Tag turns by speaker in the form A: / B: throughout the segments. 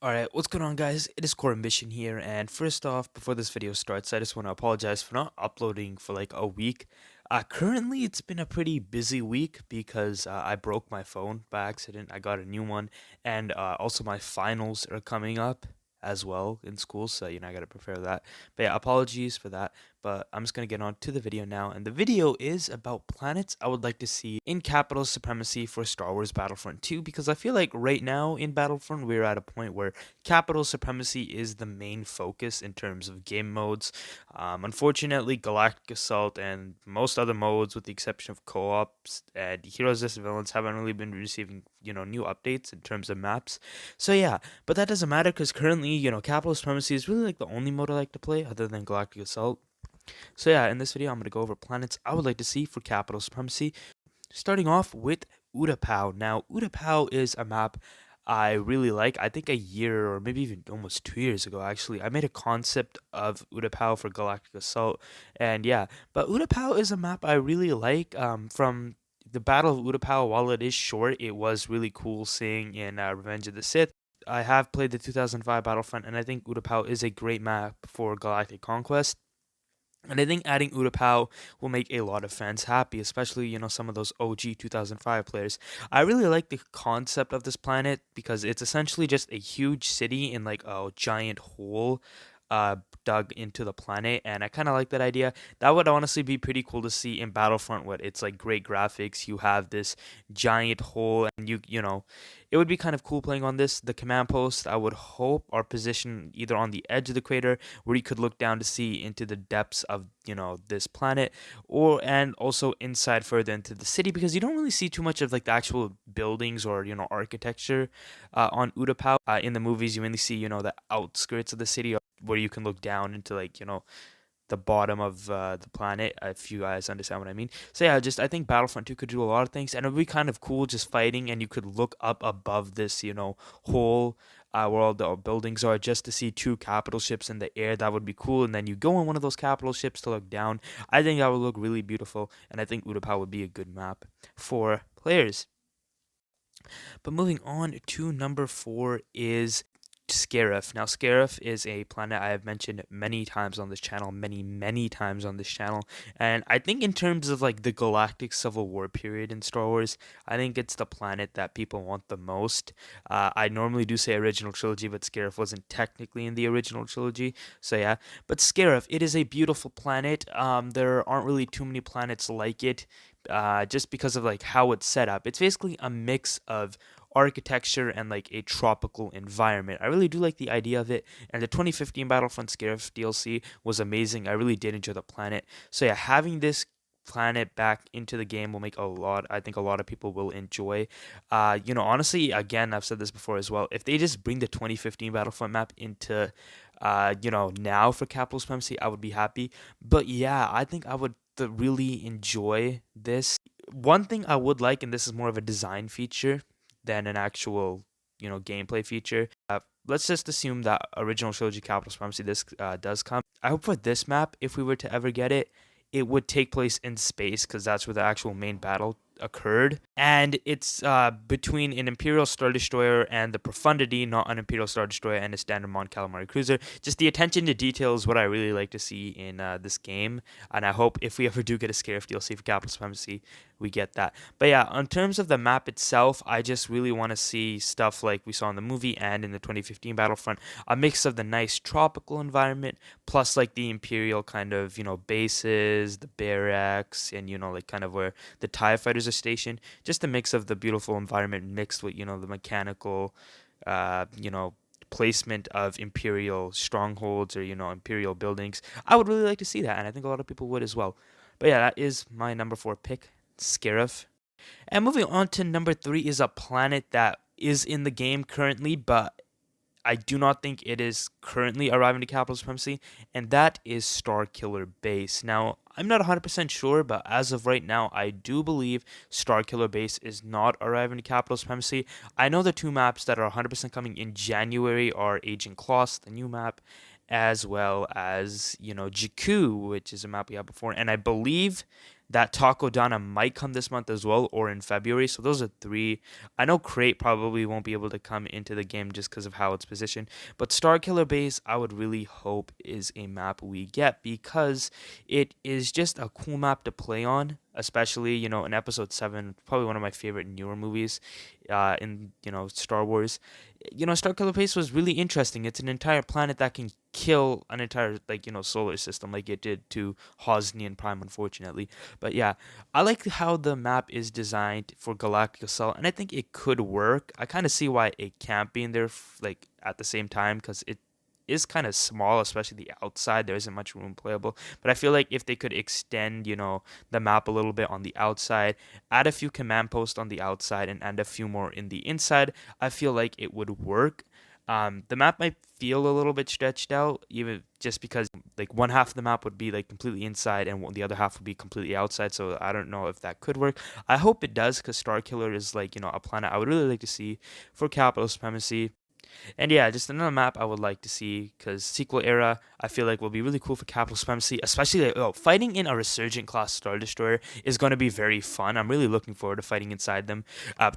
A: Alright, what's going on guys? It is Core Ambition here, and first off, before this video starts, I just want to apologize for not uploading for like a week. Currently, it's been a pretty busy week because I broke my phone by accident. I got a new one, and also my finals are coming up as well in school, so I gotta prepare that. But yeah, apologies for that, but I'm just gonna get on to the video now, and the video is about planets I would like to see in Capital Supremacy for Star Wars Battlefront 2, because I feel like right now in Battlefront, we're at a point where Capital Supremacy is the main focus in terms of game modes. Unfortunately, Galactic Assault and most other modes, with the exception of co-ops and Heroes vs Villains, haven't really been receiving new updates in terms of maps. So yeah, but that doesn't matter because currently, Capital Supremacy is really like the only mode I like to play other than Galactic Assault. So yeah, in this video, I'm gonna go over planets I would like to see for Capital Supremacy. Starting off with Utapau. Now, Utapau is a map I really like. I think a year or maybe even almost 2 years ago, actually, I made a concept of Utapau for Galactic Assault. And yeah, but Utapau is a map I really like. From the Battle of Utapau, while it is short, it was really cool seeing in Revenge of the Sith. I have played the 2005 Battlefront, and I think Utapau is a great map for Galactic Conquest. And I think adding Utapau will make a lot of fans happy, especially, some of those OG 2005 players. I really like the concept of this planet because it's essentially just a huge city in like a giant hole dug into the planet, and I kind of like that idea. That would honestly be pretty cool to see in Battlefront, where it's like great graphics. You have this giant hole, and it would be kind of cool playing on this. The command posts, I would hope, are positioned either on the edge of the crater, where you could look down to see into the depths of this planet, and also inside further into the city, because you don't really see too much of like the actual buildings or architecture on Utapau. In the movies, you mainly see the outskirts of the city, where you can look down into like the bottom of the planet, if you guys understand what I mean. So yeah, just I think Battlefront 2 could do a lot of things, and it would be kind of cool just fighting, and you could look up above this, whole where all the buildings are, just to see two capital ships in the air. That would be cool, and then you go on one of those capital ships to look down. I think that would look really beautiful, and I think Utapau would be a good map for players. But moving on to number 4 is Scarif. Now, Scarif is a planet I have mentioned many times on this channel, many times on this channel. And I think in terms of like the galactic civil war period in Star Wars, I think it's the planet that people want the most. I normally do say original trilogy, but Scarif wasn't technically in the original trilogy. So yeah, but Scarif, it is a beautiful planet. There aren't really too many planets like it. Just because of like how it's set up. It's basically a mix of architecture and like a tropical environment. I really do like the idea of it, and the 2015 Battlefront Scarif DLC was amazing. I really did enjoy the planet. So yeah, having this planet back into the game will make I think a lot of people will enjoy. Honestly, again, I've said this before as well. If they just bring the 2015 Battlefront map into now for Capital Supremacy, I would be happy. But yeah, I think I would really enjoy this. One thing I would like, and this is more of a design feature than an actual, gameplay feature. Let's just assume that original trilogy Capital Supremacy this does come. I hope for this map, if we were to ever get it, it would take place in space, because that's where the actual main battle occurred, and it's between an Imperial Star Destroyer and the Profundity, not an Imperial Star Destroyer and a standard Mon Calamari cruiser. Just the attention to detail is what I really like to see in this game, and I hope if we ever do get a Scarif DLC for Capital Supremacy, we get that. But yeah, in terms of the map itself, I just really want to see stuff like we saw in the movie and in the 2015 Battlefront, a mix of the nice tropical environment plus like the Imperial kind of, bases, the barracks, and like kind of where the TIE fighters are stationed. Just a mix of the beautiful environment mixed with, the mechanical, uh, you know, placement of Imperial strongholds or, Imperial buildings. I would really like to see that, and I think a lot of people would as well. But yeah, that is my number 4 pick, Scarif. And moving on to number 3 is a planet that is in the game currently, but I do not think it is currently arriving to Capital Supremacy, and that is Starkiller Base. Now, I'm not 100% sure, but as of right now, I do believe Starkiller Base is not arriving to Capital Supremacy. I know the two maps that are 100% coming in January are Agent Kloss, the new map, as well as, Jakku, which is a map we had before, and I believe that Taco Donna might come this month as well, or in February. So those are three. I know Crate probably won't be able to come into the game just because of how it's positioned. But Star Killer Base, I would really hope is a map we get because it is just a cool map to play on. Especially, in Episode 7, probably one of my favorite newer movies in, Star Wars. Star Killer Base was really interesting. It's an entire planet that can kill an entire, solar system like it did to Hosnian Prime, unfortunately. But yeah, I like how the map is designed for Galactic Assault, and I think it could work. I kind of see why it can't be in there, at the same time, because it is kind of small, especially the outside. There isn't much room playable. But I feel like if they could extend, the map a little bit on the outside, add a few command posts on the outside, and add a few more in the inside, I feel like it would work. The map might feel a little bit stretched out, even just because like one half of the map would be like completely inside and the other half would be completely outside. So I don't know if that could work. I hope it does because Star Killer is like a planet I would really like to see for Capital Supremacy. And yeah, just another map I would like to see because sequel era I feel like will be really cool for Capital Supremacy, especially fighting in a Resurgent class Star Destroyer is going to be very fun. I'm really looking forward to fighting inside them.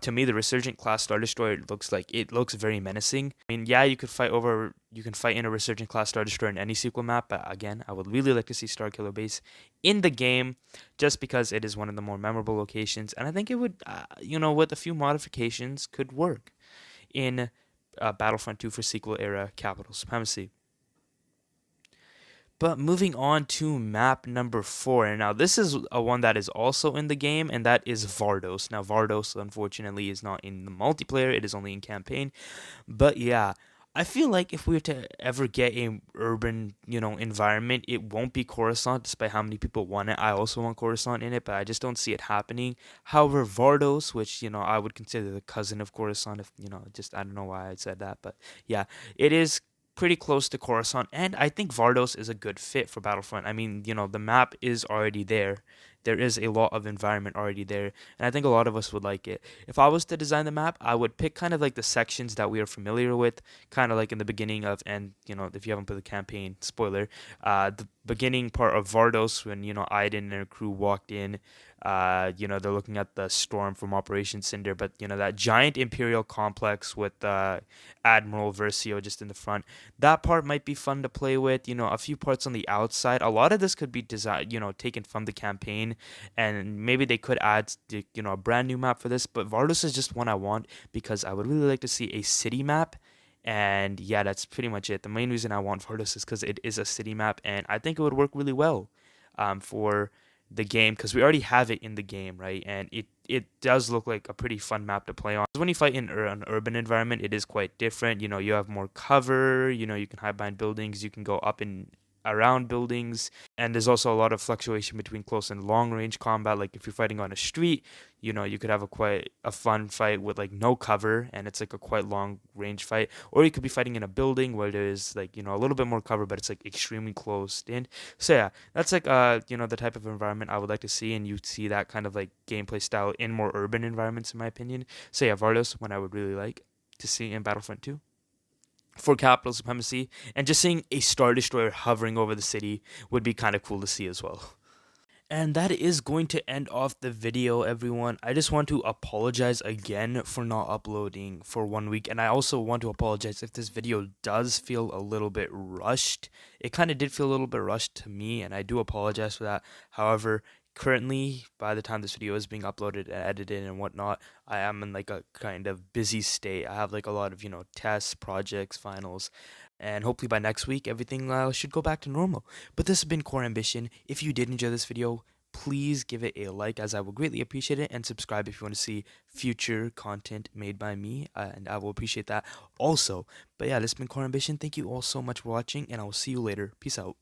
A: To me, the Resurgent class Star Destroyer looks very menacing. I mean, yeah, you can fight in a Resurgent class Star Destroyer in any sequel map, but again, I would really like to see Star Killer Base in the game just because it is one of the more memorable locations, and I think it would, with a few modifications, could work in Battlefront 2 for sequel era Capital Supremacy. But moving on to map number 4, and now this is a one that is also in the game, and that is Vardos. Now Vardos, unfortunately, is not in the multiplayer; it is only in campaign. But yeah, I feel like if we were to ever get a urban, environment, it won't be Coruscant, despite how many people want it. I also want Coruscant in it, but I just don't see it happening. However, Vardos, which I would consider the cousin of Coruscant, if just I don't know why I said that, but yeah, it is pretty close to Coruscant, and I think Vardos is a good fit for Battlefront. I mean, the map is already there. There is a lot of environment already there, and I think a lot of us would like it. If I was to design the map, I would pick kind of like the sections that we are familiar with, kind of like in the beginning of, and if you haven't played the campaign, spoiler, the beginning part of Vardos when Aiden and her crew walked in. They're looking at the storm from Operation Cinder, but that giant Imperial complex with Admiral Versio just in the front. That part might be fun to play with. A few parts on the outside. A lot of this could be designed, taken from the campaign, and maybe they could add, a brand new map for this. But Vardos is just one I want because I would really like to see a city map. And yeah, that's pretty much it. The main reason I want Vardos is because it is a city map, and I think it would work really well for the game because we already have it in the game, right? And it does look like a pretty fun map to play on. When you fight in an urban environment, it is quite different. You have more cover. You can hide behind buildings. You can go up and around buildings, and there's also a lot of fluctuation between close and long range combat. Like if you're fighting on a street, you could have a quite a fun fight with like no cover, and it's like a quite long range fight. Or you could be fighting in a building where there's like a little bit more cover, but it's like extremely closed in. So yeah, that's like the type of environment I would like to see, and you see that kind of like gameplay style in more urban environments, in my opinion. So yeah, Vardos, one I would really like to see in Battlefront 2 for Capital Supremacy, and just seeing a Star Destroyer hovering over the city would be kind of cool to see as well. And that is going to end off the video, everyone. I just want to apologize again for not uploading for 1 week. And I also want to apologize if this video does feel a little bit rushed. It kind of did feel a little bit rushed to me, and I do apologize for that. However, currently, by the time this video is being uploaded and edited and whatnot, I am in like a kind of busy state. I have like a lot of, tests, projects, finals, and hopefully by next week, everything should go back to normal. But this has been Core Ambition. If you did enjoy this video, please give it a like, as I will greatly appreciate it, and subscribe if you want to see future content made by me, and I will appreciate that also. But yeah, this has been Core Ambition. Thank you all so much for watching, and I will see you later. Peace out.